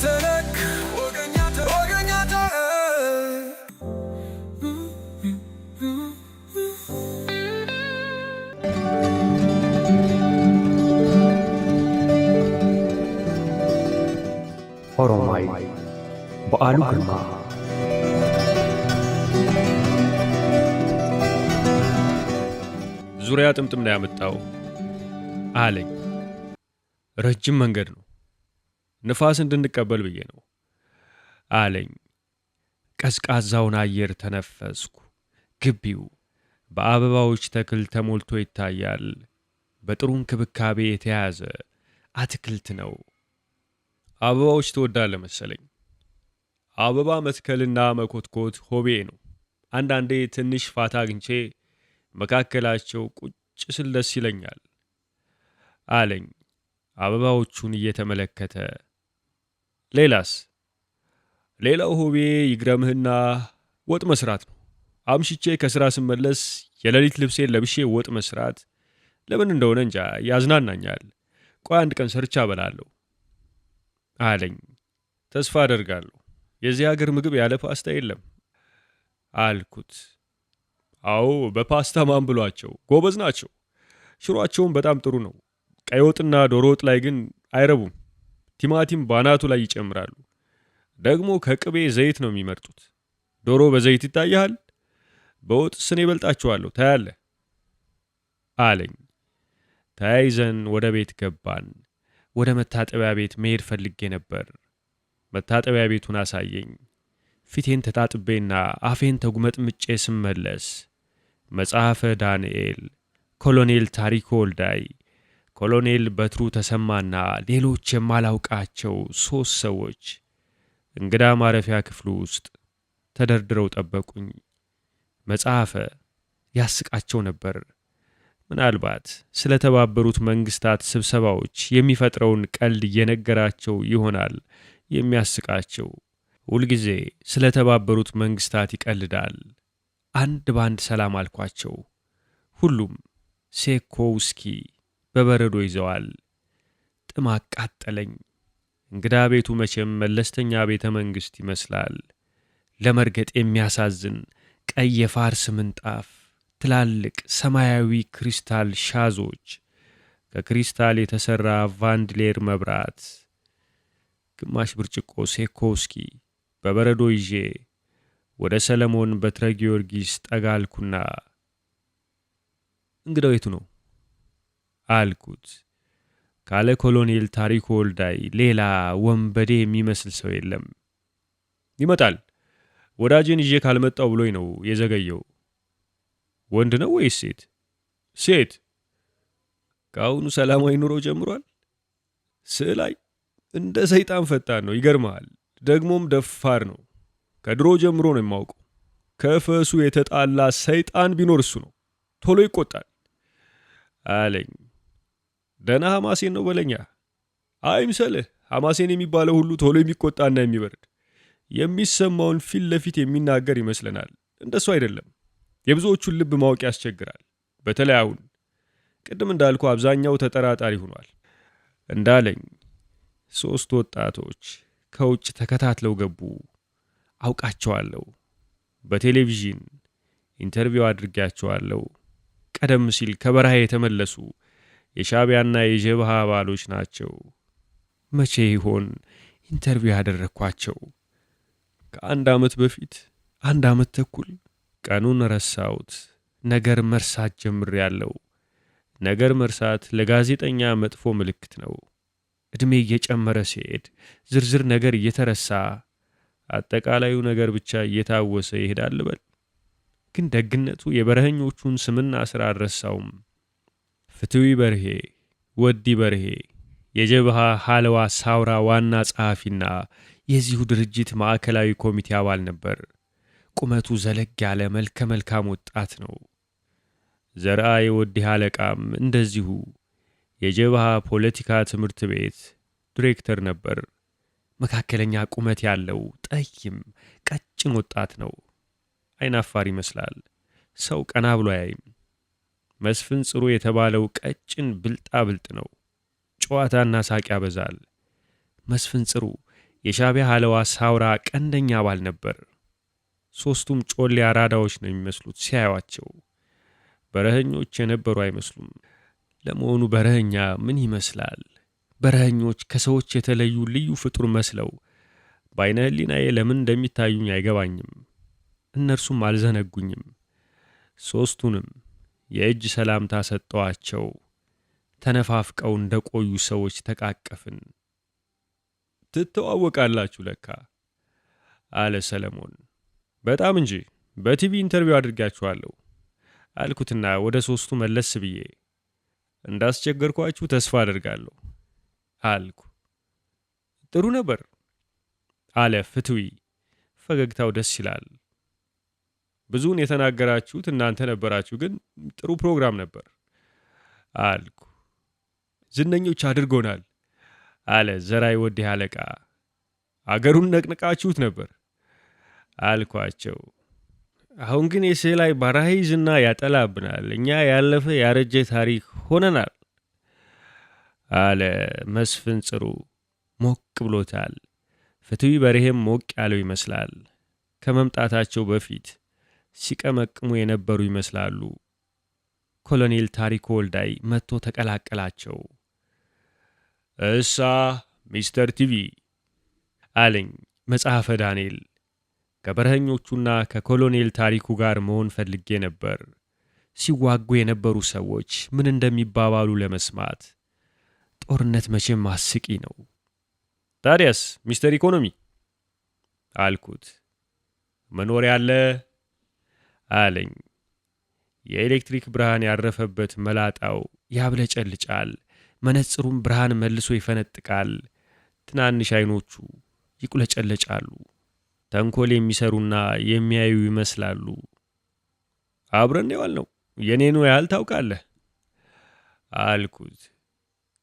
ተነክ ወገኛ ኦሮማይ በዓሉ ግርማ ዙሪያ ጥምጥም ነው ያመጣው አለኝ። ረጅም መንገድ ነው፣ ንፋስ እንድንቀበል ብዬ ነው አለኝ። ቀዝቃዛውን አየር ተነፈስኩ። ግቢው በአበባዎች ተክል ተሞልቶ ይታያል። በጥሩ እንክብካቤ የተያዘ አትክልት ነው። አበባዎች ትወዳለህ መሰለኝ። አበባ መትከልና መኮትኮት ሆቤ ነው። አንዳንዴ ትንሽ ፋታ አግኝቼ መካከላቸው ቁጭ ስል ደስ ይለኛል አለኝ አበባዎቹን እየተመለከተ። ሌላስ? ሌላው ሆቤ ይግረምህና ወጥ መስራት ነው። አምሽቼ ከሥራ ስመለስ የሌሊት ልብሴን ለብሼ ወጥ መስራት ለምን እንደሆነ እንጃ ያዝናናኛል። ቆይ አንድ ቀን ሰርቻ እበላለሁ አለኝ። ተስፋ አደርጋለሁ። የዚህ ሀገር ምግብ ያለ ፓስታ የለም አልኩት። አዎ በፓስታ ማን ብሏቸው፣ ጎበዝ ናቸው። ሽሯቸውም በጣም ጥሩ ነው። ቀይ ወጥና ዶሮ ወጥ ላይ ግን አይረቡም። ቲማቲም ባናቱ ላይ ይጨምራሉ። ደግሞ ከቅቤ ዘይት ነው የሚመርጡት። ዶሮ በዘይት ይታያል። በወጥ ስኔ ይበልጣቸዋለሁ ታያለህ አለኝ። ተያይዘን ወደ ቤት ገባን። ወደ መታጠቢያ ቤት መሄድ ፈልጌ ነበር። መታጠቢያ ቤቱን አሳየኝ። ፊቴን ተጣጥቤና አፌን ተጉመጥምጬ ስመለስ መጽሐፈ ዳንኤል፣ ኮሎኔል ታሪኩ ወልዳይ፣ ኮሎኔል በትሩ ተሰማና ሌሎች የማላውቃቸው 3 ሰዎች እንግዳ ማረፊያ ክፍሉ ውስጥ ተደርድረው ጠበቁኝ። መጽሐፈ ያስቃቸው ነበር። ምናልባት ስለ ተባበሩት መንግስታት ስብሰባዎች የሚፈጥረውን ቀልድ እየነገራቸው ይሆናል የሚያስቃቸው። ሁልጊዜ ስለ ተባበሩት መንግስታት ይቀልዳል። አንድ ባንድ ሰላም አልኳቸው። ሁሉም ሴኮ ውስኪ በበረዶ ይዘዋል። ጥም አቃጠለኝ። እንግዳ ቤቱ መቼም መለስተኛ ቤተ መንግሥት ይመስላል። ለመርገጥ የሚያሳዝን ቀይ የፋርስ ምንጣፍ፣ ትላልቅ ሰማያዊ ክሪስታል ሻዞች፣ ከክሪስታል የተሠራ ቫንድሌር መብራት፣ ግማሽ ብርጭቆ ሴኮ ውስኪ በበረዶ ይዤ ወደ ሰለሞን በትረ ጊዮርጊስ ጠጋልኩና እንግዳው የቱ ነው አልኩት። ካለ ኮሎኔል ታሪኩ ወልዳይ ሌላ ወንበዴ የሚመስል ሰው የለም። ይመጣል፣ ወዳጄን ይዤ ካልመጣው ብሎኝ ነው የዘገየው። ወንድ ነው ወይስ ሴት? ሴት። ከአሁኑ ሰላማዊ ኑሮ ጀምሯል። ስዕላይ እንደ ሰይጣን ፈጣን ነው። ይገርመሃል። ደግሞም ደፋር ነው። ከድሮ ጀምሮ ነው የማውቀው። ከፈሱ የተጣላ ሰይጣን ቢኖር እሱ ነው። ቶሎ ይቆጣል አለኝ። ደህና ሐማሴን ነው በለኛ። አይምሰልህ፣ ሐማሴን የሚባለው ሁሉ ቶሎ የሚቆጣና የሚበርድ፣ የሚሰማውን ፊት ለፊት የሚናገር ይመስለናል። እንደሱ አይደለም። የብዙዎቹን ልብ ማወቅ ያስቸግራል። በተለይ አሁን ቅድም እንዳልኩ አብዛኛው ተጠራጣሪ ሆኗል። እንዳለኝ 3 ወጣቶች ከውጭ ተከታትለው ገቡ። አውቃቸዋለሁ። በቴሌቪዥን ኢንተርቪው አድርጌያቸዋለሁ። ቀደም ሲል ከበረሃ የተመለሱ የሻዕቢያና የጀብሃ አባሎች ናቸው። መቼ ይሆን ኢንተርቪው ያደረግኳቸው? ከ1 ዓመት በፊት፣ 1 ዓመት ተኩል። ቀኑን ረሳሁት። ነገር መርሳት ጀምሬያለሁ። ነገር መርሳት ለጋዜጠኛ መጥፎ ምልክት ነው። ዕድሜ እየጨመረ ሲሄድ ዝርዝር ነገር እየተረሳ አጠቃላዩ ነገር ብቻ እየታወሰ ይሄዳል በል። ግን ደግነቱ የበረኸኞቹን ስምና ሥራ አልረሳውም። ፍትዊ በርሄ፣ ወዲ በርሄ የጀብሃ ሐለዋ ሳውራ ዋና ጸሐፊና የዚሁ ድርጅት ማዕከላዊ ኮሚቴ አባል ነበር። ቁመቱ ዘለግ ያለ መልከ መልካም ወጣት ነው። ዘርአ የወዲ አለቃም እንደዚሁ የጀብሃ ፖለቲካ ትምህርት ቤት ዲሬክተር ነበር። መካከለኛ ቁመት ያለው ጠይም ቀጭን ወጣት ነው። አይናፋር ይመስላል። ሰው ቀና ብሎ አያይም። መስፍን ጽሩ የተባለው ቀጭን ብልጣ ብልጥ ነው። ጨዋታና ሳቅ ያበዛል። መስፍን ጽሩ የሻዕቢያ ሀለዋ ሳውራ ቀንደኛ አባል ነበር። ሦስቱም ጮሌ አራዳዎች ነው የሚመስሉት ሲያዩአቸው። በረኸኞች የነበሩ አይመስሉም። ለመሆኑ በረኸኛ ምን ይመስላል? በረኸኞች ከሰዎች የተለዩ ልዩ ፍጡር መስለው በዓይነ ሕሊናዬ ለምን እንደሚታዩኝ አይገባኝም። እነርሱም አልዘነጉኝም። ሦስቱንም የእጅ ሰላምታ ሰጠዋቸው። ተነፋፍቀው እንደቆዩ ሰዎች ተቃቀፍን። ትተዋወቃላችሁ ለካ አለ ሰለሞን። በጣም እንጂ በቲቪ ኢንተርቪው አድርጋችኋለሁ አልኩትና ወደ ሦስቱ መለስ ብዬ እንዳስቸገርኳችሁ ተስፋ አደርጋለሁ አልኩ። ጥሩ ነበር አለ ፍትዊ። ፈገግታው ደስ ይላል። ብዙውን የተናገራችሁት እናንተ ነበራችሁ፣ ግን ጥሩ ፕሮግራም ነበር አልኩ። ዝነኞች አድርጎናል አለ ዘራይ ወዴ አለቃ። አገሩን ነቅንቃችሁት ነበር አልኳቸው። አሁን ግን የስዕላይ ባራሂ ዝና ያጠላብናል። እኛ ያለፈ ያረጀ ታሪክ ሆነናል አለ መስፍን ጽሩ። ሞቅ ብሎታል። ፍትዊ በርሄም ሞቅ ያለው ይመስላል። ከመምጣታቸው በፊት ሲቀመቅሙ የነበሩ ይመስላሉ። ኮሎኔል ታሪኩ ወልዳይ መጥቶ ተቀላቀላቸው። እሳ ሚስተር ቲቪ አለኝ መጽሐፈ ዳንኤል። ከበረኸኞቹና ከኮሎኔል ታሪኩ ጋር መሆን ፈልጌ ነበር። ሲዋጉ የነበሩ ሰዎች ምን እንደሚባባሉ ለመስማት። ጦርነት መቼም አስቂ ነው። ታዲያስ ሚስተር ኢኮኖሚ አልኩት። መኖሪያ አለ አለኝ። የኤሌክትሪክ ብርሃን ያረፈበት መላጣው ያብለጨልጫል። መነጽሩም ብርሃን መልሶ ይፈነጥቃል። ትናንሽ አይኖቹ ይቁለጨለጫሉ። ተንኮል የሚሰሩና የሚያዩ ይመስላሉ። አብረን የዋልነው የኔኑ ያህል ታውቃለህ አልኩት።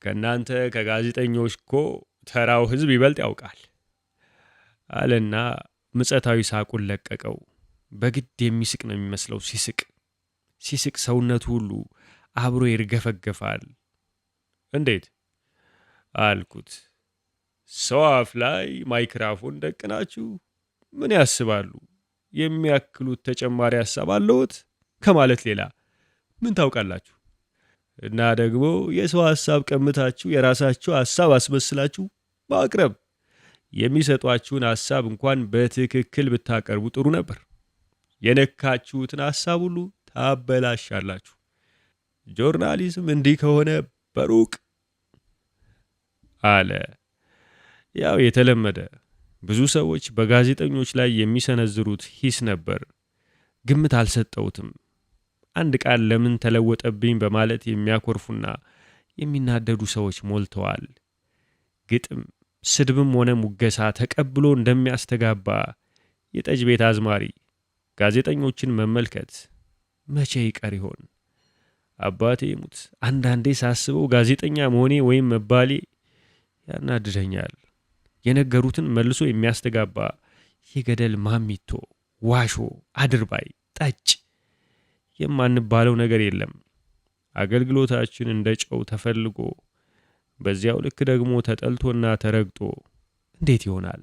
ከእናንተ ከጋዜጠኞች እኮ ተራው ሕዝብ ይበልጥ ያውቃል አለና ምጸታዊ ሳቁን ለቀቀው። በግድ የሚስቅ ነው የሚመስለው። ሲስቅ ሰውነቱ ሁሉ አብሮ ይርገፈገፋል። እንዴት አልኩት። ሰው አፍ ላይ ማይክራፎን ደቅናችሁ ምን ያስባሉ? የሚያክሉት ተጨማሪ ሐሳብ አለዎት ከማለት ሌላ ምን ታውቃላችሁ? እና ደግሞ የሰው ሐሳብ ቀምታችሁ የራሳችሁ ሐሳብ አስመስላችሁ ማቅረብ። የሚሰጧችሁን ሐሳብ እንኳን በትክክል ብታቀርቡ ጥሩ ነበር። የነካችሁትን ሐሳብ ሁሉ ታበላሻላችሁ። ጆርናሊዝም እንዲህ ከሆነ በሩቅ አለ። ያው የተለመደ ብዙ ሰዎች በጋዜጠኞች ላይ የሚሰነዝሩት ሂስ ነበር። ግምት አልሰጠውትም። አንድ ቃል ለምን ተለወጠብኝ በማለት የሚያኮርፉና የሚናደዱ ሰዎች ሞልተዋል። ግጥም፣ ስድብም ሆነ ሙገሳ ተቀብሎ እንደሚያስተጋባ የጠጅ ቤት አዝማሪ ጋዜጠኞችን መመልከት መቼ ይቀር ይሆን? አባቴ ይሙት፣ አንዳንዴ ሳስበው ጋዜጠኛ መሆኔ ወይም መባሌ ያናድደኛል። የነገሩትን መልሶ የሚያስተጋባ የገደል ማሚቶ፣ ዋሾ፣ አድርባይ፣ ጠጭ የማንባለው ነገር የለም። አገልግሎታችን እንደ ጨው ተፈልጎ በዚያው ልክ ደግሞ ተጠልቶና ተረግጦ እንዴት ይሆናል?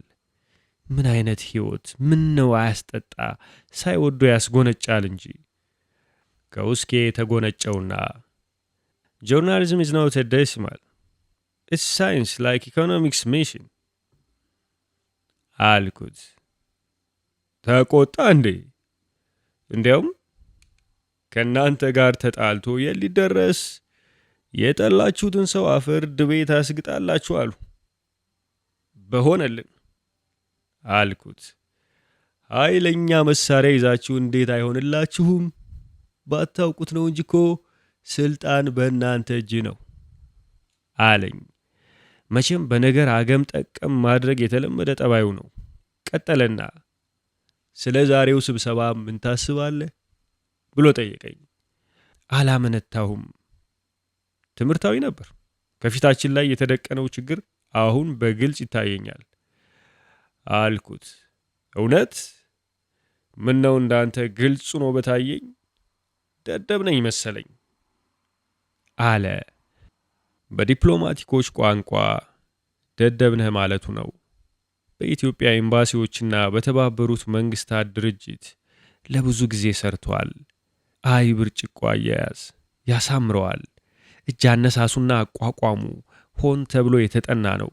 ምን አይነት ሕይወት! ምን ነው አያስጠጣ፣ ሳይወዶ ያስጎነጫል እንጂ። ከውስኬ የተጎነጨውና ጆርናሊዝም is not a decimal, it's science like economics mission አልኩት። ተቆጣ እንዴ? እንዲያውም ከእናንተ ጋር ተጣልቶ ሊደረስ የጠላችሁትን ሰው ፍርድ ቤት አስግጣላችሁ አሉ። በሆነልን አልኩት። ኃይለኛ መሳሪያ ይዛችሁ እንዴት አይሆንላችሁም? ባታውቁት ነው እንጂ እኮ ስልጣን በእናንተ እጅ ነው አለኝ። መቼም በነገር አገም ጠቀም ማድረግ የተለመደ ጠባዩ ነው። ቀጠለና ስለ ዛሬው ስብሰባ ምን ታስባለህ ብሎ ጠየቀኝ። አላመነታሁም። ትምህርታዊ ነበር። ከፊታችን ላይ የተደቀነው ችግር አሁን በግልጽ ይታየኛል አልኩት። እውነት? ምን ነው እንዳንተ ግልጽ ነው በታየኝ? ደደብ ነኝ መሰለኝ አለ። በዲፕሎማቲኮች ቋንቋ ደደብ ነህ ማለቱ ነው። በኢትዮጵያ ኤምባሲዎችና በተባበሩት መንግስታት ድርጅት ለብዙ ጊዜ ሰርቷል። አይ ብርጭቆ አያያዝ ያሳምረዋል። እጅ አነሳሱና አቋቋሙ ሆን ተብሎ የተጠና ነው።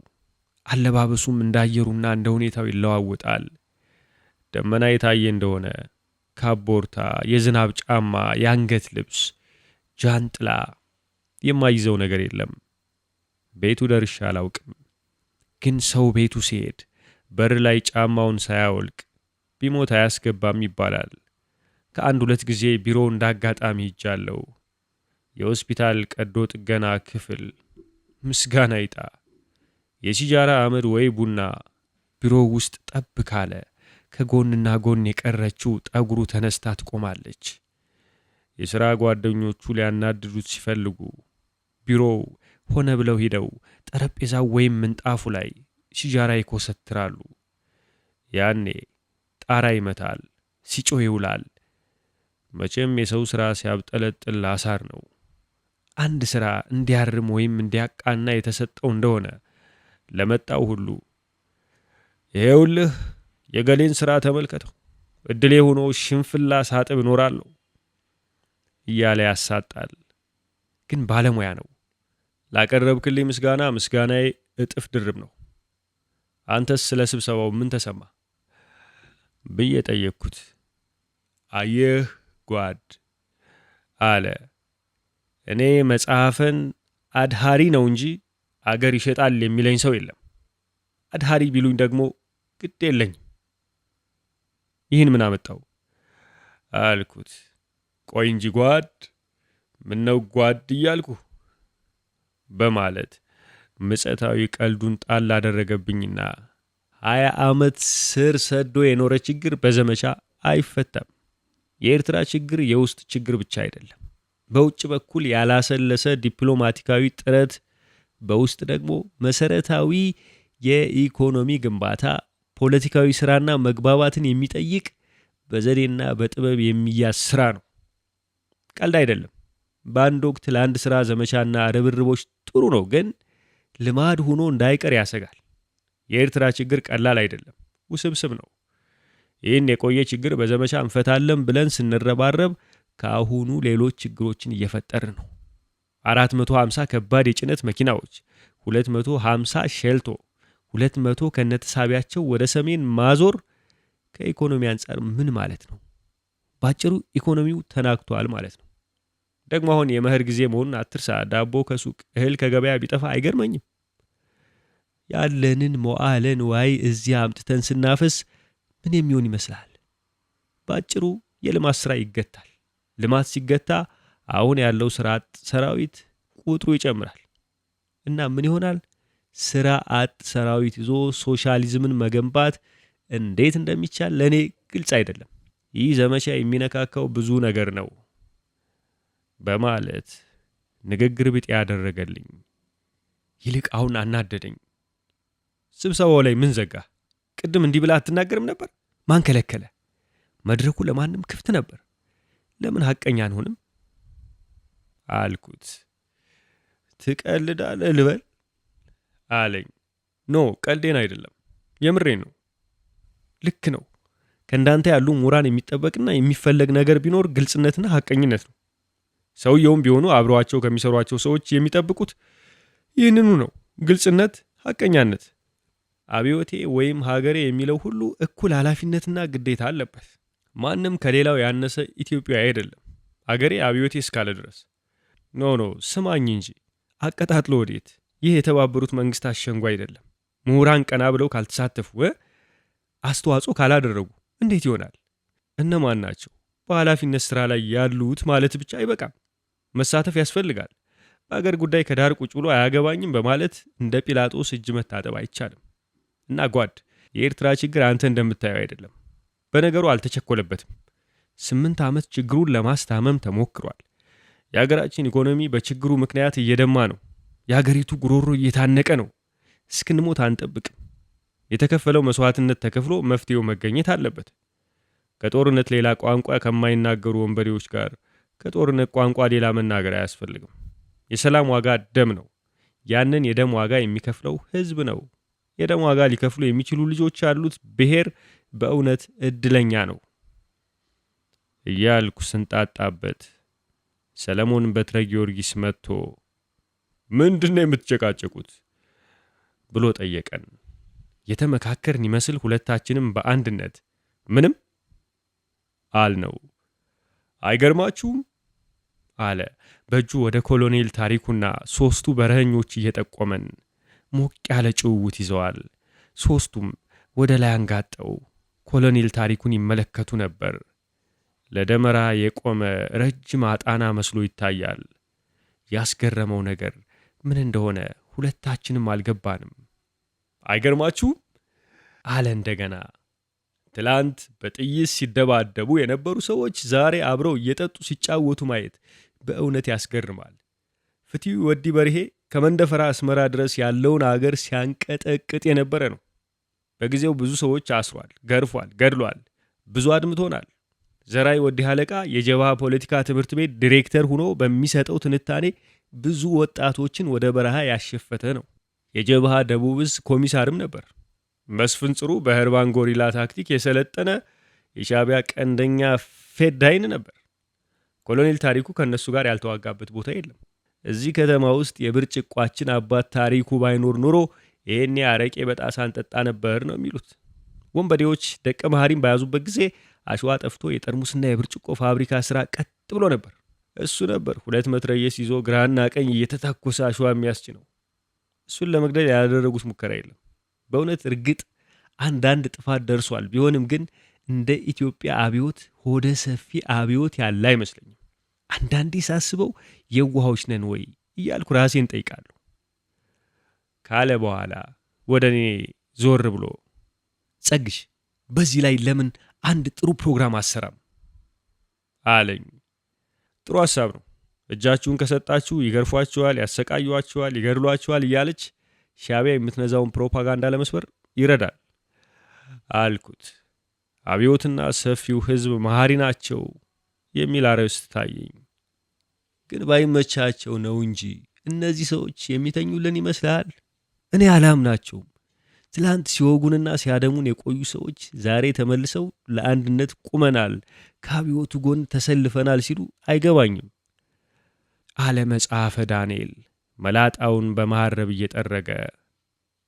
አለባበሱም እንዳየሩና እንደ ሁኔታው ይለዋወጣል። ደመና የታየ እንደሆነ ካቦርታ፣ የዝናብ ጫማ፣ የአንገት ልብስ፣ ጃንጥላ፣ የማይዘው ነገር የለም። ቤቱ ደርሼ አላውቅም። ግን ሰው ቤቱ ሲሄድ በር ላይ ጫማውን ሳያወልቅ ቢሞት አያስገባም ይባላል። ከአንድ ሁለት ጊዜ ቢሮ እንዳጋጣሚ ሄጃለሁ። የሆስፒታል ቀዶ ጥገና ክፍል ምስጋና ይጣ የሲጃራ አመድ ወይ ቡና ቢሮ ውስጥ ጠብ ካለ ከጎንና ጎን የቀረችው ጠጉሩ ተነስታ ትቆማለች። የሥራ ጓደኞቹ ሊያናድዱት ሲፈልጉ ቢሮው ሆነ ብለው ሂደው ጠረጴዛው ወይም ምንጣፉ ላይ ሲጃራ ይኮሰትራሉ። ያኔ ጣራ ይመታል፣ ሲጮህ ይውላል። መቼም የሰው ሥራ ሲያብጠለጥል አሳር ነው። አንድ ሥራ እንዲያርም ወይም እንዲያቃና የተሰጠው እንደሆነ ለመጣው ሁሉ ይሄውልህ የገሌን ሥራ ተመልከተው፣ እድሌ ሆኖ ሽንፍላ ሳጥብ እኖራለሁ እያለ ያሳጣል። ግን ባለሙያ ነው። ላቀረብክልኝ ምስጋናዬ እጥፍ ድርብ ነው። አንተስ ስለ ስብሰባው ምን ተሰማ ብዬ ጠየቅኩት። አየህ ጓድ አለ፣ እኔ መጽሐፍን አድሃሪ ነው እንጂ አገር ይሸጣል የሚለኝ ሰው የለም። አድሃሪ ቢሉኝ ደግሞ ግድ የለኝም። ይህን ምን አመጣው አልኩት። ቆይ እንጂ ጓድ፣ ምነው ጓድ እያልኩ በማለት ምጸታዊ ቀልዱን ጣል አደረገብኝና 20 ዓመት ስር ሰዶ የኖረ ችግር በዘመቻ አይፈታም። የኤርትራ ችግር የውስጥ ችግር ብቻ አይደለም። በውጭ በኩል ያላሰለሰ ዲፕሎማቲካዊ ጥረት፣ በውስጥ ደግሞ መሰረታዊ የኢኮኖሚ ግንባታ፣ ፖለቲካዊ ስራና መግባባትን የሚጠይቅ በዘዴና በጥበብ የሚያዝ ስራ ነው። ቀልድ አይደለም። በአንድ ወቅት ለአንድ ስራ ዘመቻና ርብርቦች ጥሩ ነው፣ ግን ልማድ ሆኖ እንዳይቀር ያሰጋል። የኤርትራ ችግር ቀላል አይደለም፣ ውስብስብ ነው። ይህን የቆየ ችግር በዘመቻ እንፈታለን ብለን ስንረባረብ ከአሁኑ ሌሎች ችግሮችን እየፈጠርን ነው። 450 ከባድ የጭነት መኪናዎች፣ 250 ሼልቶ፣ 200 ከነተሳቢያቸው ወደ ሰሜን ማዞር ከኢኮኖሚ አንጻር ምን ማለት ነው? ባጭሩ ኢኮኖሚው ተናግቷል ማለት ነው። ደግሞ አሁን የመኸር ጊዜ መሆኑን አትርሳ። ዳቦ ከሱቅ እህል ከገበያ ቢጠፋ አይገርመኝም። ያለንን መዋዕለ ንዋይ እዚያ አምጥተን ስናፈስ ምን የሚሆን ይመስላል? ባጭሩ የልማት ስራ ይገታል። ልማት ሲገታ አሁን ያለው ስራ አጥ ሰራዊት ቁጥሩ ይጨምራል እና ምን ይሆናል? ስራ አጥ ሰራዊት ይዞ ሶሻሊዝምን መገንባት እንዴት እንደሚቻል ለኔ ግልጽ አይደለም። ይህ ዘመቻ የሚነካካው ብዙ ነገር ነው በማለት ንግግር ብጤ ያደረገልኝ። ይልቅ አሁን አናደደኝ። ስብሰባው ላይ ምን ዘጋ? ቅድም እንዲህ ብላ አትናገርም ነበር? ማን ከለከለ? መድረኩ ለማንም ክፍት ነበር። ለምን ሐቀኛ አንሆንም አልኩት። ትቀልዳለህ ልበል አለኝ። ኖ ቀልዴን አይደለም፣ የምሬን ነው። ልክ ነው። ከእንዳንተ ያሉ ምሁራን የሚጠበቅና የሚፈለግ ነገር ቢኖር ግልጽነትና ሐቀኝነት ነው። ሰውየውም ቢሆኑ አብረዋቸው ከሚሰሯቸው ሰዎች የሚጠብቁት ይህንኑ ነው፣ ግልጽነት፣ ሐቀኛነት። አብዮቴ ወይም ሀገሬ የሚለው ሁሉ እኩል ኃላፊነትና ግዴታ አለበት። ማንም ከሌላው ያነሰ ኢትዮጵያዊ አይደለም፣ አገሬ አብዮቴ እስካለ ድረስ። ኖ ስማኝ እንጂ አቀጣጥሎ ወዴት? ይህ የተባበሩት መንግስታት ሸንጎ አይደለም። ምሁራን ቀና ብለው ካልተሳተፉ፣ አስተዋጽኦ ካላደረጉ እንዴት ይሆናል? እነማን ናቸው? በኃላፊነት ስራ ላይ ያሉት ማለት ብቻ አይበቃም፣ መሳተፍ ያስፈልጋል። በአገር ጉዳይ ከዳር ቁጭ ብሎ አያገባኝም በማለት እንደ ጲላጦስ እጅ መታጠብ አይቻልም። እና ጓድ፣ የኤርትራ ችግር አንተ እንደምታየው አይደለም። በነገሩ አልተቸኮለበትም። 8 ዓመት ችግሩን ለማስታመም ተሞክሯል። የሀገራችን ኢኮኖሚ በችግሩ ምክንያት እየደማ ነው። የሀገሪቱ ጉሮሮ እየታነቀ ነው። እስክንሞት አንጠብቅም። የተከፈለው መስዋዕትነት ተከፍሎ መፍትሄው መገኘት አለበት። ከጦርነት ሌላ ቋንቋ ከማይናገሩ ወንበዴዎች ጋር ከጦርነት ቋንቋ ሌላ መናገር አያስፈልግም። የሰላም ዋጋ ደም ነው። ያንን የደም ዋጋ የሚከፍለው ህዝብ ነው የደም ዋጋ ሊከፍሉ የሚችሉ ልጆች ያሉት ብሔር በእውነት እድለኛ ነው እያልኩ ስንጣጣበት ሰለሞን በትረ ጊዮርጊስ መጥቶ ምንድነው የምትጨቃጨቁት ብሎ ጠየቀን። የተመካከርን ይመስል ሁለታችንም በአንድነት ምንም አልነው። አይገርማችሁም አለ በእጁ ወደ ኮሎኔል ታሪኩና ሶስቱ በረኞች እየጠቆመን። ሞቅ ያለ ጭውውት ይዘዋል። ሶስቱም ወደ ላይ አንጋጠው ኮሎኔል ታሪኩን ይመለከቱ ነበር። ለደመራ የቆመ ረጅም አጣና መስሎ ይታያል። ያስገረመው ነገር ምን እንደሆነ ሁለታችንም አልገባንም። አይገርማችሁም አለ እንደገና። ትላንት በጥይት ሲደባደቡ የነበሩ ሰዎች ዛሬ አብረው እየጠጡ ሲጫወቱ ማየት በእውነት ያስገርማል። ፍትዩ ወዲ በርሄ ከመንደፈራ አስመራ ድረስ ያለውን አገር ሲያንቀጠቅጥ የነበረ ነው። በጊዜው ብዙ ሰዎች አስሯል፣ ገርፏል፣ ገድሏል፣ ብዙ አድምቶናል። ዘራይ ወዲ ሀለቃ የጀብሃ ፖለቲካ ትምህርት ቤት ዲሬክተር ሆኖ በሚሰጠው ትንታኔ ብዙ ወጣቶችን ወደ በረሃ ያሸፈተ ነው። የጀብሃ ደቡብ ዕዝ ኮሚሳርም ነበር። መስፍን ጽሩ በህርባን ጎሪላ ታክቲክ የሰለጠነ የሻዕቢያ ቀንደኛ ፌዳይን ነበር። ኮሎኔል ታሪኩ ከነሱ ጋር ያልተዋጋበት ቦታ የለም። እዚህ ከተማ ውስጥ የብርጭቋችን አባት ታሪኩ ባይኖር ኖሮ ይሄኔ አረቄ በጣሳን ጠጣ ነበር ነው የሚሉት። ወንበዴዎች ደቀ መሐሪም በያዙበት ጊዜ አሸዋ ጠፍቶ የጠርሙስና የብርጭቆ ፋብሪካ ስራ ቀጥ ብሎ ነበር። እሱ ነበር 2 መትረየስ ይዞ ግራና ቀኝ እየተታኮሰ አሸዋ የሚያስችነው። እሱን ለመግደል ያደረጉት ሙከራ የለም። በእውነት እርግጥ አንዳንድ ጥፋት ደርሷል። ቢሆንም ግን እንደ ኢትዮጵያ አብዮት ሆደ ሰፊ አብዮት ያለ አይመስለኝም። አንዳንዴ ሳስበው የዋሆች ነን ወይ እያልኩ ራሴን ጠይቃለሁ ካለ በኋላ ወደ እኔ ዞር ብሎ ጸግሽ፣ በዚህ ላይ ለምን አንድ ጥሩ ፕሮግራም አሰራም አለኝ። ጥሩ ሐሳብ ነው። እጃችሁን ከሰጣችሁ ይገርፏችኋል፣ ያሰቃዩዋችኋል፣ ይገድሏችኋል እያለች ሻዕቢያ የምትነዛውን ፕሮፓጋንዳ ለመስበር ይረዳል አልኩት። አብዮትና ሰፊው ህዝብ መሐሪ ናቸው የሚል አርዕስት ታየኝ። ግን ባይመቻቸው ነው እንጂ እነዚህ ሰዎች የሚተኙልን ይመስላል። እኔ አላምናቸውም። ትላንት ሲወጉንና ሲያደሙን የቆዩ ሰዎች ዛሬ ተመልሰው ለአንድነት ቁመናል፣ ከአብዮቱ ጎን ተሰልፈናል ሲሉ አይገባኝም አለ መጽሐፈ ዳንኤል መላጣውን በመሐረብ እየጠረገ።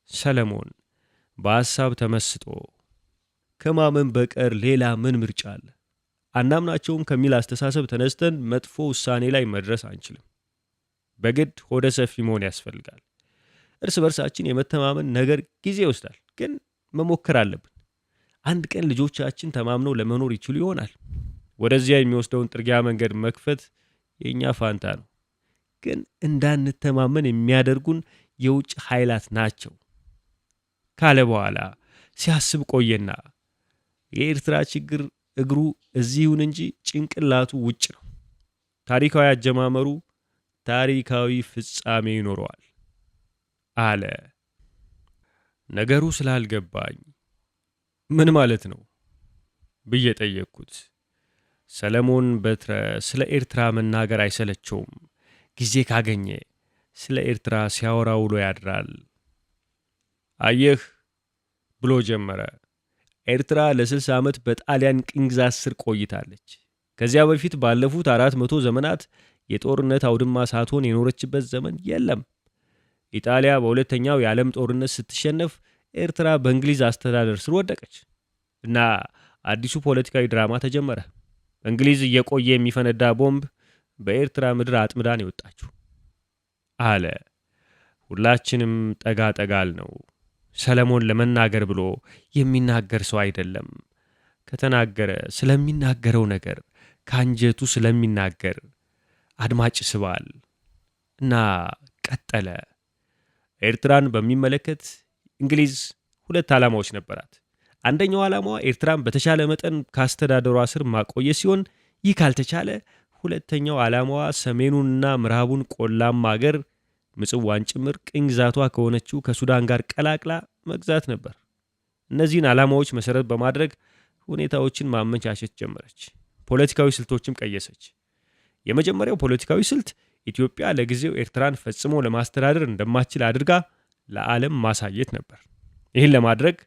ሰለሞን በሐሳብ ተመስጦ ከማመን በቀር ሌላ ምን ምርጫ አለ? አናምናቸውም ከሚል አስተሳሰብ ተነስተን መጥፎ ውሳኔ ላይ መድረስ አንችልም። በግድ ሆደ ሰፊ መሆን ያስፈልጋል። እርስ በርሳችን የመተማመን ነገር ጊዜ ይወስዳል፣ ግን መሞከር አለብን። አንድ ቀን ልጆቻችን ተማምነው ለመኖር ይችሉ ይሆናል። ወደዚያ የሚወስደውን ጥርጊያ መንገድ መክፈት የእኛ ፋንታ ነው። ግን እንዳንተማመን የሚያደርጉን የውጭ ኃይላት ናቸው ካለ በኋላ ሲያስብ ቆየና የኤርትራ ችግር እግሩ እዚህ ይሁን እንጂ ጭንቅላቱ ውጭ ነው። ታሪካዊ አጀማመሩ ታሪካዊ ፍጻሜ ይኖረዋል አለ። ነገሩ ስላልገባኝ ምን ማለት ነው ብዬ ጠየቅኩት። ሰለሞን በትረ ስለ ኤርትራ መናገር አይሰለቸውም። ጊዜ ካገኘ ስለ ኤርትራ ሲያወራ ውሎ ያድራል። አየህ ብሎ ጀመረ። ኤርትራ ለ60 ዓመት በጣሊያን ቅኝ ግዛት ስር ቆይታለች። ከዚያ በፊት ባለፉት 400 ዘመናት የጦርነት አውድማ ሳትሆን የኖረችበት ዘመን የለም። ኢጣሊያ በሁለተኛው የዓለም ጦርነት ስትሸነፍ ኤርትራ በእንግሊዝ አስተዳደር ስር ወደቀች እና አዲሱ ፖለቲካዊ ድራማ ተጀመረ። እንግሊዝ እየቆየ የሚፈነዳ ቦምብ በኤርትራ ምድር አጥምዳን የወጣችው አለ። ሁላችንም ጠጋ ጠጋል ነው። ሰለሞን ለመናገር ብሎ የሚናገር ሰው አይደለም። ከተናገረ ስለሚናገረው ነገር ካንጀቱ ስለሚናገር አድማጭ ስባል እና ቀጠለ። ኤርትራን በሚመለከት እንግሊዝ 2 ዓላማዎች ነበራት። አንደኛው ዓላማዋ ኤርትራን በተሻለ መጠን ካስተዳደሯ ስር ማቆየት ሲሆን፣ ይህ ካልተቻለ ሁለተኛው ዓላማዋ ሰሜኑንና ምዕራቡን ቆላማ አገር ምጽዋን ጭምር ቅኝ ግዛቷ ከሆነችው ከሱዳን ጋር ቀላቅላ መግዛት ነበር። እነዚህን ዓላማዎች መሰረት በማድረግ ሁኔታዎችን ማመቻቸት ጀመረች። ፖለቲካዊ ስልቶችም ቀየሰች። የመጀመሪያው ፖለቲካዊ ስልት ኢትዮጵያ ለጊዜው ኤርትራን ፈጽሞ ለማስተዳደር እንደማትችል አድርጋ ለዓለም ማሳየት ነበር። ይህን ለማድረግ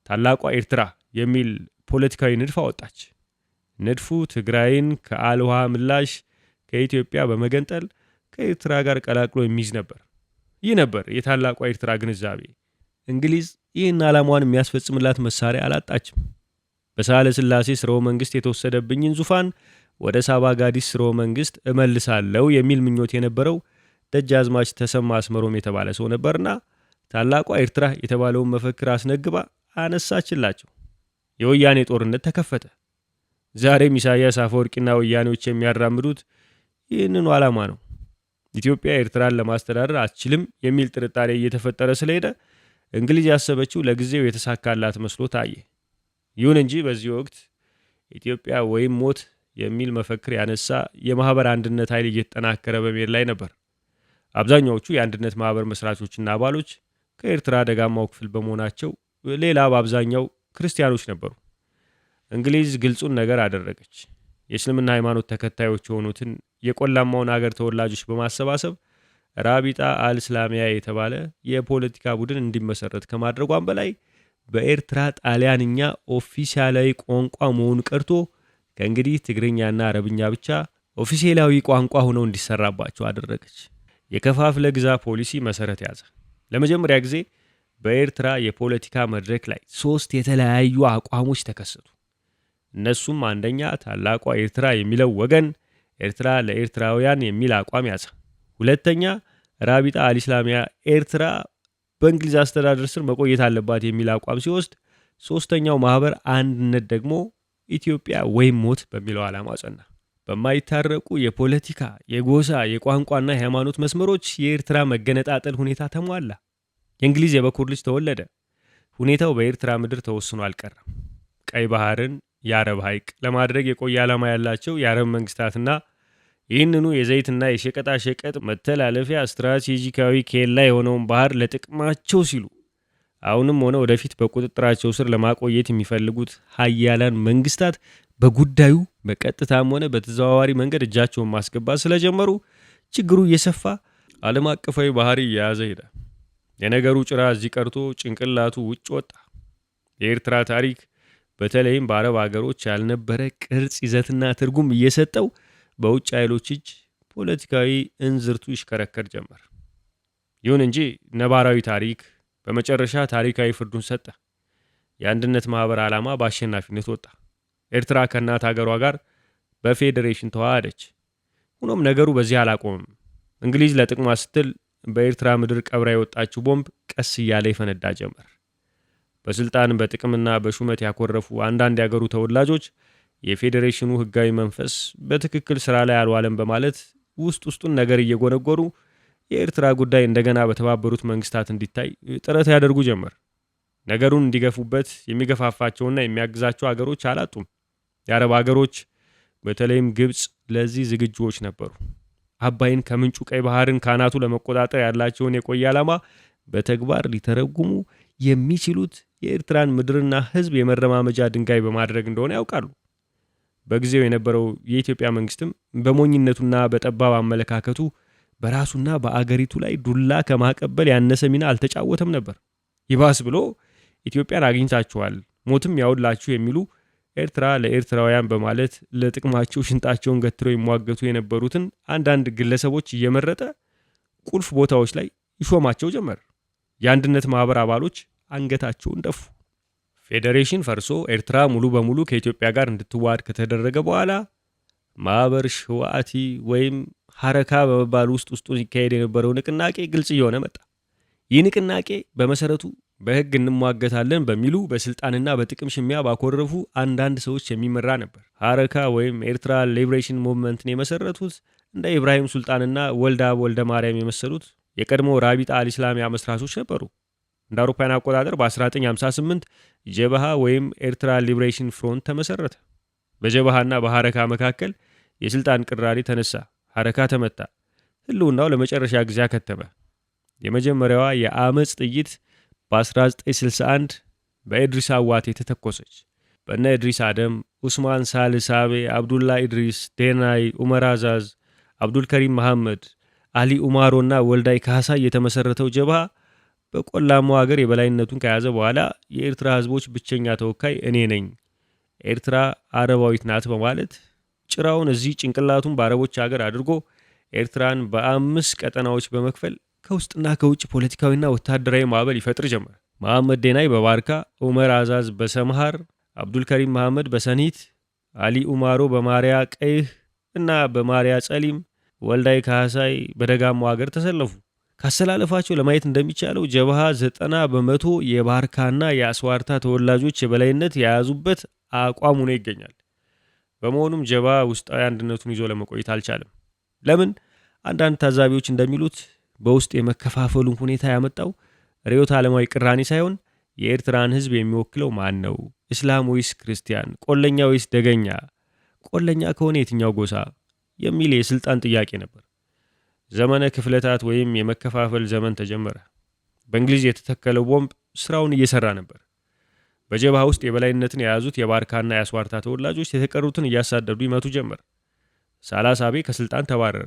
ታላቋ ኤርትራ የሚል ፖለቲካዊ ንድፍ አወጣች። ንድፉ ትግራይን ከአልዋ ምላሽ ከኢትዮጵያ በመገንጠል ከኤርትራ ጋር ቀላቅሎ የሚይዝ ነበር። ይህ ነበር የታላቋ ኤርትራ ግንዛቤ። እንግሊዝ ይህን ዓላማዋን የሚያስፈጽምላት መሳሪያ አላጣችም። በሳህለ ሥላሴ ስርወ መንግስት የተወሰደብኝን ዙፋን ወደ ሳባ ጋዲስ ስርወ መንግስት እመልሳለሁ የሚል ምኞት የነበረው ደጃዝማች ተሰማ አስመሮም የተባለ ሰው ነበርና ታላቋ ኤርትራ የተባለውን መፈክር አስነግባ አነሳችላቸው። የወያኔ ጦርነት ተከፈተ። ዛሬም ኢሳያስ አፈወርቂና ወያኔዎች የሚያራምዱት ይህንኑ ዓላማ ነው። ኢትዮጵያ ኤርትራን ለማስተዳደር አትችልም የሚል ጥርጣሬ እየተፈጠረ ስለሄደ እንግሊዝ ያሰበችው ለጊዜው የተሳካላት መስሎ ታየ። ይሁን እንጂ በዚህ ወቅት ኢትዮጵያ ወይም ሞት የሚል መፈክር ያነሳ የማህበር አንድነት ኃይል እየተጠናከረ በመሄድ ላይ ነበር። አብዛኛዎቹ የአንድነት ማህበር መስራቾችና አባሎች ከኤርትራ ደጋማው ክፍል በመሆናቸው ሌላ በአብዛኛው ክርስቲያኖች ነበሩ። እንግሊዝ ግልጹን ነገር አደረገች። የእስልምና ሃይማኖት ተከታዮች የሆኑትን የቆላማውን አገር ተወላጆች በማሰባሰብ ራቢጣ አልእስላሚያ የተባለ የፖለቲካ ቡድን እንዲመሰረት ከማድረጓም በላይ በኤርትራ ጣሊያንኛ ኦፊሻላዊ ቋንቋ መሆኑ ቀርቶ ከእንግዲህ ትግርኛና አረብኛ ብቻ ኦፊሴላዊ ቋንቋ ሆነው እንዲሰራባቸው አደረገች። የከፋፍለ ግዛ ፖሊሲ መሰረት ያዘ። ለመጀመሪያ ጊዜ በኤርትራ የፖለቲካ መድረክ ላይ 3 የተለያዩ አቋሞች ተከሰቱ። እነሱም አንደኛ ታላቋ ኤርትራ የሚለው ወገን ኤርትራ ለኤርትራውያን የሚል አቋም ያዘ። ሁለተኛ ራቢጣ አልእስላሚያ ኤርትራ በእንግሊዝ አስተዳደር ስር መቆየት አለባት የሚል አቋም ሲወስድ፣ ሶስተኛው ማህበር አንድነት ደግሞ ኢትዮጵያ ወይም ሞት በሚለው ዓላማ ጸና። በማይታረቁ የፖለቲካ፣ የጎሳ፣ የቋንቋና የሃይማኖት መስመሮች የኤርትራ መገነጣጠል ሁኔታ ተሟላ። የእንግሊዝ የበኩር ልጅ ተወለደ። ሁኔታው በኤርትራ ምድር ተወስኖ አልቀረም። ቀይ ባህርን የአረብ ሐይቅ ለማድረግ የቆየ ዓላማ ያላቸው የአረብ መንግስታትና ይህንኑ የዘይትና የሸቀጣ ሸቀጥ መተላለፊያ ስትራቴጂካዊ ኬላ የሆነውን ባህር ለጥቅማቸው ሲሉ አሁንም ሆነ ወደፊት በቁጥጥራቸው ስር ለማቆየት የሚፈልጉት ሀያላን መንግስታት በጉዳዩ በቀጥታም ሆነ በተዘዋዋሪ መንገድ እጃቸውን ማስገባት ስለጀመሩ ችግሩ እየሰፋ ዓለም አቀፋዊ ባህሪ እየያዘ ሄደ። የነገሩ ጭራ እዚህ ቀርቶ ጭንቅላቱ ውጭ ወጣ። የኤርትራ ታሪክ በተለይም በአረብ ሀገሮች ያልነበረ ቅርጽ፣ ይዘትና ትርጉም እየሰጠው በውጭ ኃይሎች እጅ ፖለቲካዊ እንዝርቱ ይሽከረከር ጀመር። ይሁን እንጂ ነባራዊ ታሪክ በመጨረሻ ታሪካዊ ፍርዱን ሰጠ። የአንድነት ማህበር ዓላማ በአሸናፊነት ወጣ። ኤርትራ ከእናት ሀገሯ ጋር በፌዴሬሽን ተዋሃደች። ሆኖም ነገሩ በዚህ አላቆምም። እንግሊዝ ለጥቅሟ ስትል በኤርትራ ምድር ቀብራ የወጣችው ቦምብ ቀስ እያለ ይፈነዳ ጀመር። በስልጣን በጥቅምና በሹመት ያኮረፉ አንዳንድ ያገሩ ተወላጆች የፌዴሬሽኑ ህጋዊ መንፈስ በትክክል ስራ ላይ አልዋለም በማለት ውስጡን ነገር እየጎነጎሩ የኤርትራ ጉዳይ እንደገና በተባበሩት መንግስታት እንዲታይ ጥረት ያደርጉ ጀመር። ነገሩን እንዲገፉበት የሚገፋፋቸውና የሚያግዛቸው አገሮች አላጡም። የአረብ አገሮች በተለይም ግብጽ ለዚህ ዝግጁዎች ነበሩ። አባይን ከምንጩ ቀይ ባህርን ካናቱ ለመቆጣጠር ያላቸውን የቆየ ዓላማ በተግባር ሊተረጉሙ የሚችሉት የኤርትራን ምድርና ህዝብ የመረማመጃ ድንጋይ በማድረግ እንደሆነ ያውቃሉ። በጊዜው የነበረው የኢትዮጵያ መንግስትም በሞኝነቱና በጠባብ አመለካከቱ በራሱና በአገሪቱ ላይ ዱላ ከማቀበል ያነሰ ሚና አልተጫወተም ነበር። ይባስ ብሎ ኢትዮጵያን አግኝታችኋል፣ ሞትም ያውላችሁ የሚሉ ኤርትራ ለኤርትራውያን በማለት ለጥቅማቸው ሽንጣቸውን ገትረው ይሟገቱ የነበሩትን አንዳንድ ግለሰቦች እየመረጠ ቁልፍ ቦታዎች ላይ ይሾማቸው ጀመር። የአንድነት ማህበር አባሎች አንገታቸውን ደፉ። ፌዴሬሽን ፈርሶ ኤርትራ ሙሉ በሙሉ ከኢትዮጵያ ጋር እንድትዋሃድ ከተደረገ በኋላ ማህበር ሸዋአቲ ወይም ሐረካ በመባል ውስጡን ይካሄድ የነበረው ንቅናቄ ግልጽ እየሆነ መጣ። ይህ ንቅናቄ በመሰረቱ በህግ እንሟገታለን በሚሉ በስልጣንና በጥቅም ሽሚያ ባኮረፉ አንዳንድ ሰዎች የሚመራ ነበር። ሐረካ ወይም ኤርትራ ሊብሬሽን ሙቭመንትን የመሰረቱት እንደ ኢብራሂም ሱልጣንና ወልደ ማርያም የመሰሉት የቀድሞ ራቢጣ አልእስላሚያ መስራቾች ነበሩ። እንደ አውሮፓውያን አቆጣጠር በ1958 ጀበሃ ወይም ኤርትራ ሊብሬሽን ፍሮንት ተመሰረተ። በጀበሃና በሐረካ መካከል የስልጣን ቅራሪ ተነሳ። ሐረካ ተመታ። ህልውናው ለመጨረሻ ጊዜ አከተመ። የመጀመሪያዋ የአመጽ ጥይት በ1961 በኢድሪስ አዋቴ ተተኮሰች። በእነ ኢድሪስ አደም፣ ኡስማን ሳልሳቤ፣ አብዱላ ኢድሪስ፣ ዴናይ፣ ኡመር አዛዝ፣ አብዱልከሪም መሐመድ፣ አሊ ኡማሮና ወልዳይ ካሳ የተመሰረተው ጀብሃ በቆላማው ሀገር የበላይነቱን ከያዘ በኋላ የኤርትራ ህዝቦች ብቸኛ ተወካይ እኔ ነኝ፣ ኤርትራ አረባዊት ናት በማለት ጭራውን እዚህ ጭንቅላቱን በአረቦች ሀገር አድርጎ ኤርትራን በ5 ቀጠናዎች በመክፈል ከውስጥና ከውጭ ፖለቲካዊና ወታደራዊ ማዕበል ይፈጥር ጀመር። መሐመድ ዴናይ በባርካ፣ ዑመር አዛዝ በሰምሃር፣ አብዱልከሪም መሐመድ በሰኒት፣ አሊ ኡማሮ በማሪያ ቀይህ እና በማሪያ ጸሊም፣ ወልዳይ ካሳይ በደጋማው ሀገር ተሰለፉ። ካሰላለፋቸው ለማየት እንደሚቻለው ጀብሃ 90% የባርካና የአስዋርታ ተወላጆች የበላይነት የያዙበት አቋም ሆኖ ይገኛል። በመሆኑም ጀብሃ ውስጣዊ አንድነቱን ይዞ ለመቆየት አልቻለም። ለምን? አንዳንድ ታዛቢዎች እንደሚሉት በውስጥ የመከፋፈሉን ሁኔታ ያመጣው ርዕዮተ ዓለማዊ ቅራኔ ሳይሆን የኤርትራን ህዝብ የሚወክለው ማን ነው? እስላም ወይስ ክርስቲያን? ቆለኛ ወይስ ደገኛ? ቆለኛ ከሆነ የትኛው ጎሳ? የሚል የስልጣን ጥያቄ ነበር። ዘመነ ክፍለታት ወይም የመከፋፈል ዘመን ተጀመረ። በእንግሊዝ የተተከለው ቦምብ ስራውን እየሰራ ነበር። በጀብሃ ውስጥ የበላይነትን የያዙት የባርካና የአስዋርታ ተወላጆች የተቀሩትን እያሳደዱ ይመቱ ጀመር። ሳላስ አቤ ከስልጣን ተባረረ።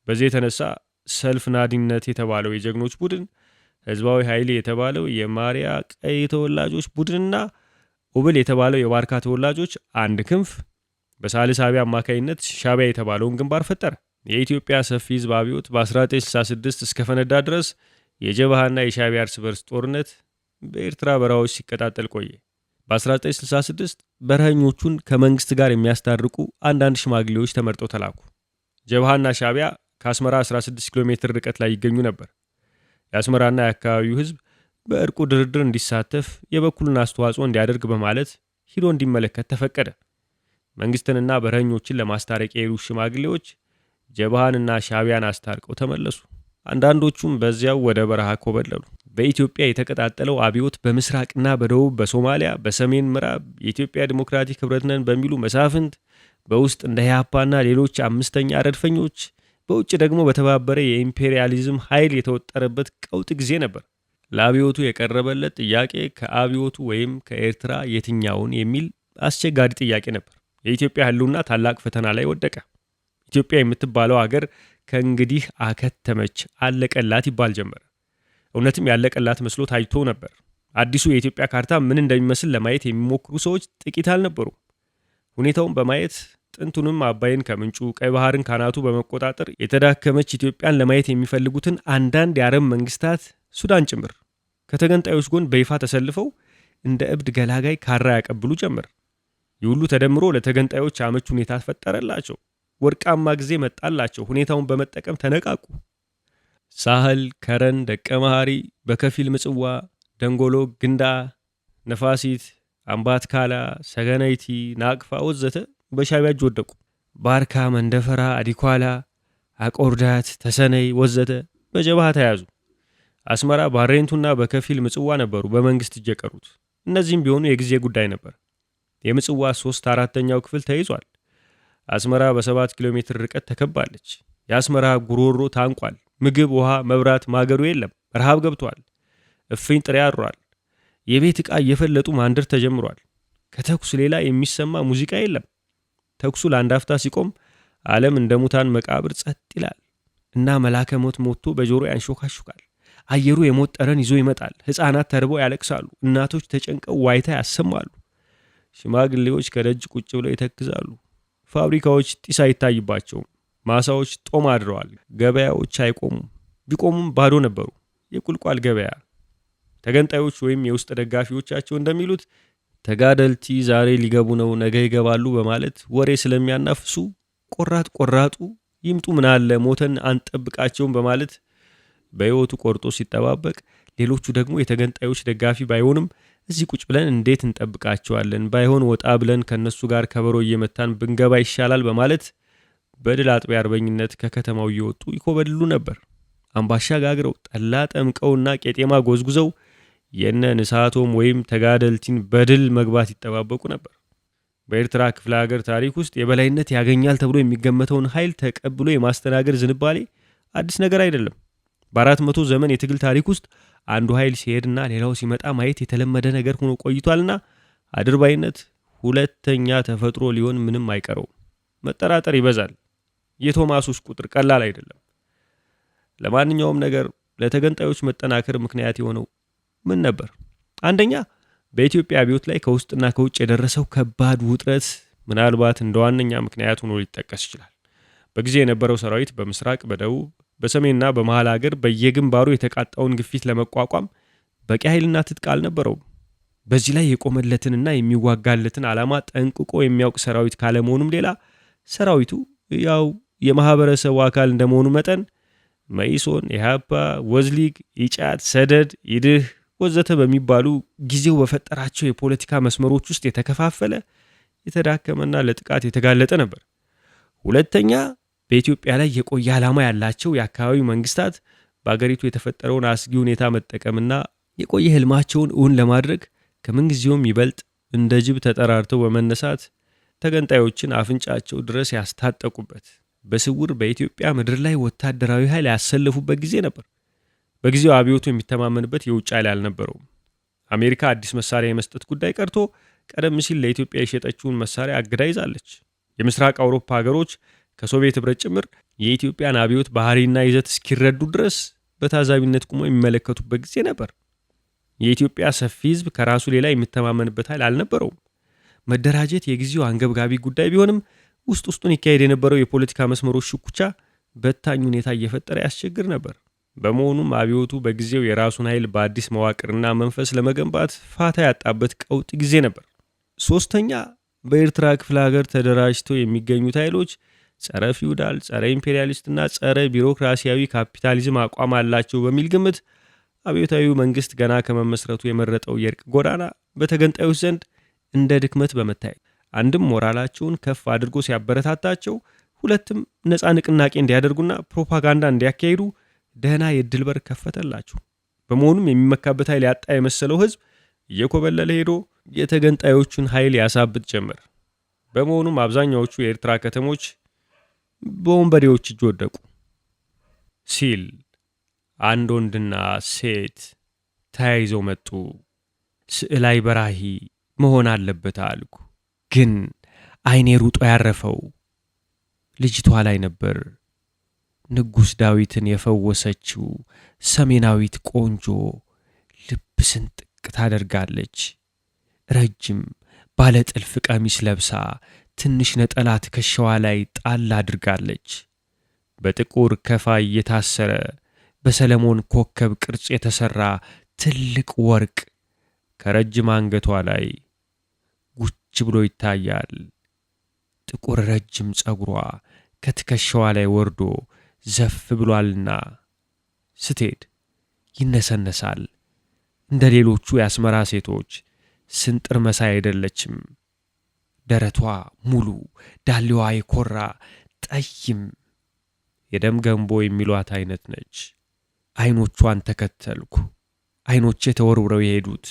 በዚህ የተነሳ ሰልፍ ናዲነት የተባለው የጀግኖች ቡድን፣ ህዝባዊ ኃይሌ የተባለው የማሪያ ቀይ ተወላጆች ቡድንና ኡብል የተባለው የባርካ ተወላጆች አንድ ክንፍ በሳልስ አቤ አማካይነት ሻዕቢያ የተባለውን ግንባር ፈጠረ። የኢትዮጵያ ሰፊ ህዝብ አብዮት በ1966 እስከፈነዳ ድረስ የጀብሃና የሻዕቢያ እርስ በርስ ጦርነት በኤርትራ በረሃዎች ሲቀጣጠል ቆየ። በ1966 በረሃኞቹን ከመንግስት ጋር የሚያስታርቁ አንዳንድ ሽማግሌዎች ተመርጠው ተላኩ። ጀብሃና ሻዕቢያ ከአስመራ 16 ኪሎ ሜትር ርቀት ላይ ይገኙ ነበር። የአስመራና የአካባቢው ህዝብ በእርቁ ድርድር እንዲሳተፍ የበኩሉን አስተዋጽኦ እንዲያደርግ በማለት ሂዶ እንዲመለከት ተፈቀደ። መንግስትንና በረሃኞችን ለማስታረቅ የሄዱ ሽማግሌዎች ጀብሃንና ሻዕቢያን አስታርቀው ተመለሱ። አንዳንዶቹም በዚያው ወደ በረሃ ኮበለሉ። በኢትዮጵያ የተቀጣጠለው አብዮት በምስራቅና በደቡብ፣ በሶማሊያ፣ በሰሜን ምዕራብ የኢትዮጵያ ዲሞክራቲክ ህብረት ነን በሚሉ መሳፍንት፣ በውስጥ እንደ ኢህአፓና ሌሎች አምስተኛ ረድፈኞች፣ በውጭ ደግሞ በተባበረ የኢምፔሪያሊዝም ኃይል የተወጠረበት ቀውጥ ጊዜ ነበር። ለአብዮቱ የቀረበለት ጥያቄ ከአብዮቱ ወይም ከኤርትራ የትኛውን የሚል አስቸጋሪ ጥያቄ ነበር። የኢትዮጵያ ህልውና ታላቅ ፈተና ላይ ወደቀ። ኢትዮጵያ የምትባለው ሀገር ከእንግዲህ አከተመች፣ አለቀላት ይባል ጀመረ። እውነትም ያለቀላት መስሎ ታይቶ ነበር። አዲሱ የኢትዮጵያ ካርታ ምን እንደሚመስል ለማየት የሚሞክሩ ሰዎች ጥቂት አልነበሩም። ሁኔታውን በማየት ጥንቱንም አባይን ከምንጩ ቀይ ባህርን ካናቱ በመቆጣጠር የተዳከመች ኢትዮጵያን ለማየት የሚፈልጉትን አንዳንድ የአረብ መንግስታት ሱዳን ጭምር ከተገንጣዮች ጎን በይፋ ተሰልፈው እንደ እብድ ገላጋይ ካራ ያቀብሉ ጀመር። ይህ ሁሉ ተደምሮ ለተገንጣዮች አመች ሁኔታ ፈጠረላቸው። ወርቃማ ጊዜ መጣላቸው። ሁኔታውን በመጠቀም ተነቃቁ። ሳህል፣ ከረን፣ ደቀ መሐሪ፣ በከፊል ምጽዋ፣ ደንጎሎ፣ ግንዳ፣ ነፋሲት፣ አምባትካላ፣ ሰገነይቲ፣ ናቅፋ ወዘተ በሻዕቢያ እጅ ወደቁ። ባርካ፣ መንደፈራ፣ አዲኳላ፣ አቆርዳት፣ ተሰነይ ወዘተ በጀብሃ ተያዙ። አስመራ፣ ባሬንቱና በከፊል ምጽዋ ነበሩ በመንግስት እጅ የቀሩት። እነዚህም ቢሆኑ የጊዜ ጉዳይ ነበር። የምጽዋ 3/4ኛው ክፍል ተይዟል። አስመራ በ7 ኪሎ ሜትር ርቀት ተከባለች። የአስመራ ጉሮሮ ታንቋል። ምግብ፣ ውሃ፣ መብራት ማገሩ የለም። ረሃብ ገብቷል። እፍኝ ጥሬ አድሯል። የቤት ዕቃ እየፈለጡ ማንደር ተጀምሯል። ከተኩስ ሌላ የሚሰማ ሙዚቃ የለም። ተኩሱ ለአንድ አፍታ ሲቆም ዓለም እንደ ሙታን መቃብር ጸጥ ይላል እና መላከ ሞት ሞቶ በጆሮ ያንሾካሹካል። አየሩ የሞት ጠረን ይዞ ይመጣል። ሕፃናት ተርበው ያለቅሳሉ። እናቶች ተጨንቀው ዋይታ ያሰማሉ። ሽማግሌዎች ከደጅ ቁጭ ብለው ይተክዛሉ። ፋብሪካዎች ጢስ አይታይባቸውም። ማሳዎች ጦም አድረዋል። ገበያዎች አይቆሙም። ቢቆሙም ባዶ ነበሩ። የቁልቋል ገበያ። ተገንጣዮች ወይም የውስጥ ደጋፊዎቻቸው እንደሚሉት ተጋደልቲ ዛሬ ሊገቡ ነው፣ ነገ ይገባሉ በማለት ወሬ ስለሚያናፍሱ ቆራጡ ይምጡ ምናለ ሞተን አንጠብቃቸውም በማለት በሕይወቱ ቆርጦ ሲጠባበቅ፣ ሌሎቹ ደግሞ የተገንጣዮች ደጋፊ ባይሆንም እዚህ ቁጭ ብለን እንዴት እንጠብቃቸዋለን፣ ባይሆን ወጣ ብለን ከነሱ ጋር ከበሮ እየመታን ብንገባ ይሻላል በማለት በድል አጥቢያ አርበኝነት ከከተማው እየወጡ ይኮበልሉ ነበር። አምባሻ ጋግረው ጠላ ጠምቀውና ቄጤማ ጎዝጉዘው የነ ንሳቶም ወይም ተጋደልቲን በድል መግባት ይጠባበቁ ነበር። በኤርትራ ክፍለ ሀገር ታሪክ ውስጥ የበላይነት ያገኛል ተብሎ የሚገመተውን ኃይል ተቀብሎ የማስተናገድ ዝንባሌ አዲስ ነገር አይደለም። በ400 ዘመን የትግል ታሪክ ውስጥ አንዱ ኃይል ሲሄድና ሌላው ሲመጣ ማየት የተለመደ ነገር ሆኖ ቆይቷልና አድርባይነት ሁለተኛ ተፈጥሮ ሊሆን ምንም አይቀረውም። መጠራጠር ይበዛል። የቶማሶች ቁጥር ቀላል አይደለም። ለማንኛውም ነገር ለተገንጣዮች መጠናከር ምክንያት የሆነው ምን ነበር? አንደኛ በኢትዮጵያ አብዮት ላይ ከውስጥና ከውጭ የደረሰው ከባድ ውጥረት ምናልባት እንደ ዋነኛ ምክንያት ሆኖ ሊጠቀስ ይችላል። በጊዜ የነበረው ሰራዊት በምስራቅ፣ በደቡብ፣ በሰሜንና በመሃል ሀገር በየግንባሩ የተቃጣውን ግፊት ለመቋቋም በቂ ኃይልና ትጥቅ አልነበረውም። በዚህ ላይ የቆመለትንና የሚዋጋለትን ዓላማ ጠንቅቆ የሚያውቅ ሰራዊት ካለመሆኑም ሌላ ሰራዊቱ ያው የማህበረሰቡ አካል እንደመሆኑ መጠን መኢሶን፣ ኢህአፓ፣ ወዝሊግ፣ ኢጫት፣ ሰደድ፣ ኢድህ ወዘተ በሚባሉ ጊዜው በፈጠራቸው የፖለቲካ መስመሮች ውስጥ የተከፋፈለ የተዳከመና ለጥቃት የተጋለጠ ነበር። ሁለተኛ በኢትዮጵያ ላይ የቆየ ዓላማ ያላቸው የአካባቢው መንግስታት በአገሪቱ የተፈጠረውን አስጊ ሁኔታ መጠቀምና የቆየ ህልማቸውን እውን ለማድረግ ከምንጊዜውም ይበልጥ እንደ ጅብ ተጠራርተው በመነሳት ተገንጣዮችን አፍንጫቸው ድረስ ያስታጠቁበት በስውር በኢትዮጵያ ምድር ላይ ወታደራዊ ኃይል ያሰለፉበት ጊዜ ነበር። በጊዜው አብዮቱ የሚተማመንበት የውጭ ኃይል አልነበረውም። አሜሪካ አዲስ መሳሪያ የመስጠት ጉዳይ ቀርቶ ቀደም ሲል ለኢትዮጵያ የሸጠችውን መሳሪያ አግዳ ይዛለች። የምስራቅ አውሮፓ ሀገሮች ከሶቪየት ህብረት ጭምር የኢትዮጵያን አብዮት ባህሪና ይዘት እስኪረዱ ድረስ በታዛቢነት ቆሞ የሚመለከቱበት ጊዜ ነበር። የኢትዮጵያ ሰፊ ህዝብ ከራሱ ሌላ የሚተማመንበት ኃይል አልነበረውም። መደራጀት የጊዜው አንገብጋቢ ጉዳይ ቢሆንም ውስጥ ውስጡን ይካሄድ የነበረው የፖለቲካ መስመሮች ሽኩቻ በታኝ ሁኔታ እየፈጠረ ያስቸግር ነበር። በመሆኑም አብዮቱ በጊዜው የራሱን ኃይል በአዲስ መዋቅርና መንፈስ ለመገንባት ፋታ ያጣበት ቀውጥ ጊዜ ነበር። ሶስተኛ በኤርትራ ክፍለ ሀገር ተደራጅተው የሚገኙት ኃይሎች ጸረ ፊውዳል፣ ጸረ ኢምፔሪያሊስትና ጸረ ቢሮክራሲያዊ ካፒታሊዝም አቋም አላቸው በሚል ግምት አብዮታዊው መንግስት ገና ከመመስረቱ የመረጠው የእርቅ ጎዳና በተገንጣዮች ዘንድ እንደ ድክመት በመታየት አንድም ሞራላቸውን ከፍ አድርጎ ሲያበረታታቸው፣ ሁለትም ነፃ ንቅናቄ እንዲያደርጉና ፕሮፓጋንዳ እንዲያካሂዱ ደህና የድል በር ከፈተላቸው። በመሆኑም የሚመካበት ኃይል ያጣ የመሰለው ህዝብ እየኮበለለ ሄዶ የተገንጣዮቹን ኃይል ያሳብጥ ጀመር። በመሆኑም አብዛኛዎቹ የኤርትራ ከተሞች በወንበዴዎች እጅ ወደቁ ሲል አንድ ወንድና ሴት ተያይዘው መጡ። ስዕላይ በራሂ መሆን አለበት አልኩ። ግን አይኔ ሩጦ ያረፈው ልጅቷ ላይ ነበር። ንጉሥ ዳዊትን የፈወሰችው ሰሜናዊት ቆንጆ ልብ ስንጥቅ ታደርጋለች። ረጅም ባለጥልፍ ቀሚስ ለብሳ ትንሽ ነጠላ ትከሻዋ ላይ ጣል አድርጋለች። በጥቁር ከፋይ የታሰረ በሰለሞን ኮከብ ቅርጽ የተሰራ ትልቅ ወርቅ ከረጅም አንገቷ ላይ ጉች ብሎ ይታያል። ጥቁር ረጅም ጸጉሯ ከትከሻዋ ላይ ወርዶ ዘፍ ብሏልና ስትሄድ ይነሰነሳል። እንደ ሌሎቹ የአስመራ ሴቶች ስንጥር መሳይ አይደለችም። ደረቷ ሙሉ፣ ዳሌዋ የኮራ ጠይም የደም ገንቦ የሚሏት አይነት ነች። አይኖቿን ተከተልኩ። አይኖቼ ተወርውረው የሄዱት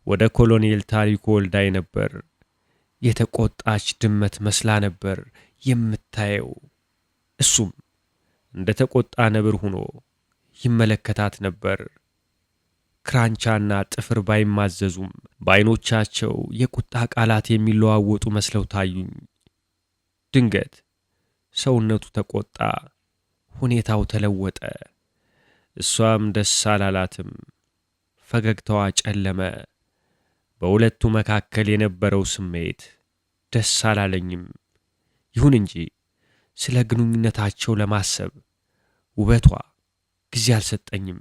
ወደ ኮሎኔል ታሪኩ ወልዳይ ነበር። የተቆጣች ድመት መስላ ነበር የምታየው። እሱም እንደ ተቆጣ ነብር ሆኖ ይመለከታት ነበር። ክራንቻና ጥፍር ባይማዘዙም በአይኖቻቸው የቁጣ ቃላት የሚለዋወጡ መስለው ታዩኝ። ድንገት ሰውነቱ ተቆጣ፣ ሁኔታው ተለወጠ። እሷም ደስ አላላትም። ፈገግታዋ ጨለመ። በሁለቱ መካከል የነበረው ስሜት ደስ አላለኝም። ይሁን እንጂ ስለ ግንኙነታቸው ለማሰብ ውበቷ ጊዜ አልሰጠኝም።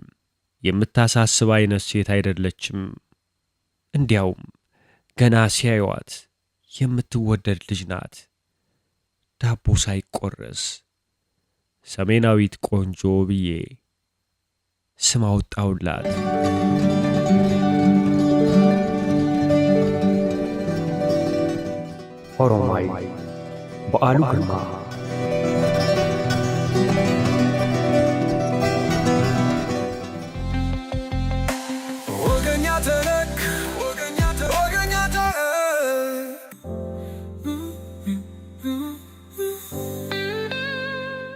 የምታሳስብ አይነት ሴት አይደለችም። እንዲያውም ገና ሲያዩዋት የምትወደድ ልጅ ናት። ዳቦ ሳይቆረስ ሰሜናዊት ቆንጆ ብዬ ስም አወጣሁላት። ኦሮማይ በዓሉ ግርማ